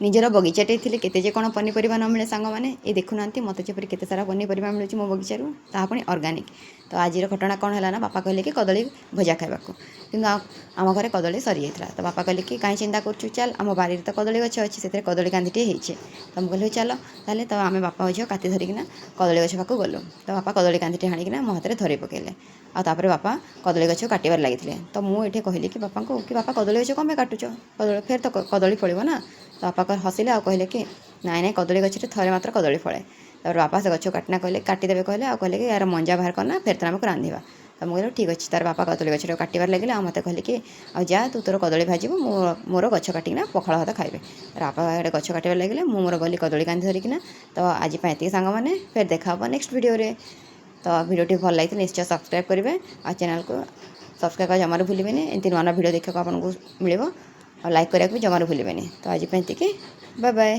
ନିଜର ବଗିଚାଟେ ଥିଲେ କେତେ ଯେ କ'ଣ ପନିପରିବା ନ ମିଳେ ସାଙ୍ଗମାନେ। ଏ ଦେଖୁନାହାନ୍ତି ମୋତେ ଯେପରି କେତେ ସାରା ପନିପରିବା ମିଳୁଛି ମୋ ବଗିଚାରୁ, ତାହା ପୁଣି ଅର୍ଗାନିକ୍। ତ ଆଜିର ଘଟଣା କ'ଣ ହେଲା ନା, ବାପା କହିଲେ କି କଦଳୀ ଭଜା ଖାଇବାକୁ, କିନ୍ତୁ ଆମ ଘରେ କଦଳୀ ସରିଯାଇଥିଲା। ତ ବାପା କହିଲେ କି କାହିଁ ଚିନ୍ତା କରୁଛୁ, ଚାଲ ଆମ ବାରିରେ ତ କଦଳୀ ଗଛ ଅଛି, ସେଥିରେ କଦଳୀ କାନ୍ଧିଟିଏ ହେଇଛି। ତ ମୁଁ କହିଲି ଚାଲ ତାହେଲେ। ତ ଆମେ ବାପା ଝିଅ କାତି ଧରିକିନା କଦଳୀ ଗଛ ପାଖକୁ ଗଲୁ। ତ ବାପା କଦଳୀ କାନ୍ଧିଟି ହାଣିକିନା ମୋ ହାତରେ ଧରେଇ ପକାଇଲେ। ଆଉ ତାପରେ ବାପା କଦଳୀ ଗଛ କାଟିବାରେ ଲାଗିଥିଲେ। ତ ମୁଁ ଏଠି କହିଲି କି ବାପାଙ୍କୁ କି ବାପା କଦଳୀ ଗଛ କ'ଣ ପାଇଁ କାଟୁଛ, ଫେର ତ କଦଳୀ ଫଳିବ ନା। ତ ବାପା ହସିଲେ ଆଉ କହିଲେ କି ନାଇଁ ନାଇଁ, କଦଳୀ ଗଛରେ ଥରେ ମାତ୍ର କଦଳୀ ଫଳେ। ତାପରେ ବାପା ସେ ଗଛ କାଟିଦେବେ କହିଲେ, ଆଉ କହିଲେ କି ୟାର ମଞ୍ଜା ବାହାର କରନା, ଫେର ତ ଆମକୁ ରାନ୍ଧିବା। ତ ମୁଁ କହିଲି ଠିକ୍ ଅଛି। ତାର ବାପା କଦଳୀ ଗଛଟାକୁ କାଟିବାରେ ଲାଗିଲେ, ଆଉ ମୋତେ କହିଲେ କି ଆଉ ଯା ତୁ ତୋର କଦଳୀ ଭାଜିବୁ, ମୁଁ ମୋର ଗଛ କାଟିକିନା ପଖାଳ ଭାତ ଖାଇବେ। ବାପା ଏଇଟା ଗଛ କାଟିବାରେ ଲାଗିଲେ, ମୁଁ ମୋର ଗଲି କଦଳୀ କାନ୍ଧି ଧରିକିନା। ତ ଆଜି ପାଇଁ ଏତିକି ସାଙ୍ଗମାନେ, ଫେର ଦେଖା ହେବ ନେକ୍ସଟ ଭିଡ଼ିଓରେ। ତ ଭିଡ଼ିଓଟି ଭଲ ଲାଗିଥିଲେ ନିଶ୍ଚୟ ସବସ୍କ୍ରାଇବ୍ କରିବେ, ଆଉ ଚ୍ୟାନେଲକୁ ସବସ୍କ୍ରାଇବ୍ କରିବା ଜମାରୁ ଭୁଲିବେନି। ଏମିତି ନୂଆ ନୂଆ ଭିଡ଼ିଓ ଦେଖିବାକୁ ଆପଣଙ୍କୁ ମିଳିବ, ଆଉ ଲାଇକ୍ କରିବାକୁ ବି ଜମାରୁ ଭୁଲିବେନି। ତ ଆଜି ପାଇଁ ଏତିକି, ବାଏ ବାଏ।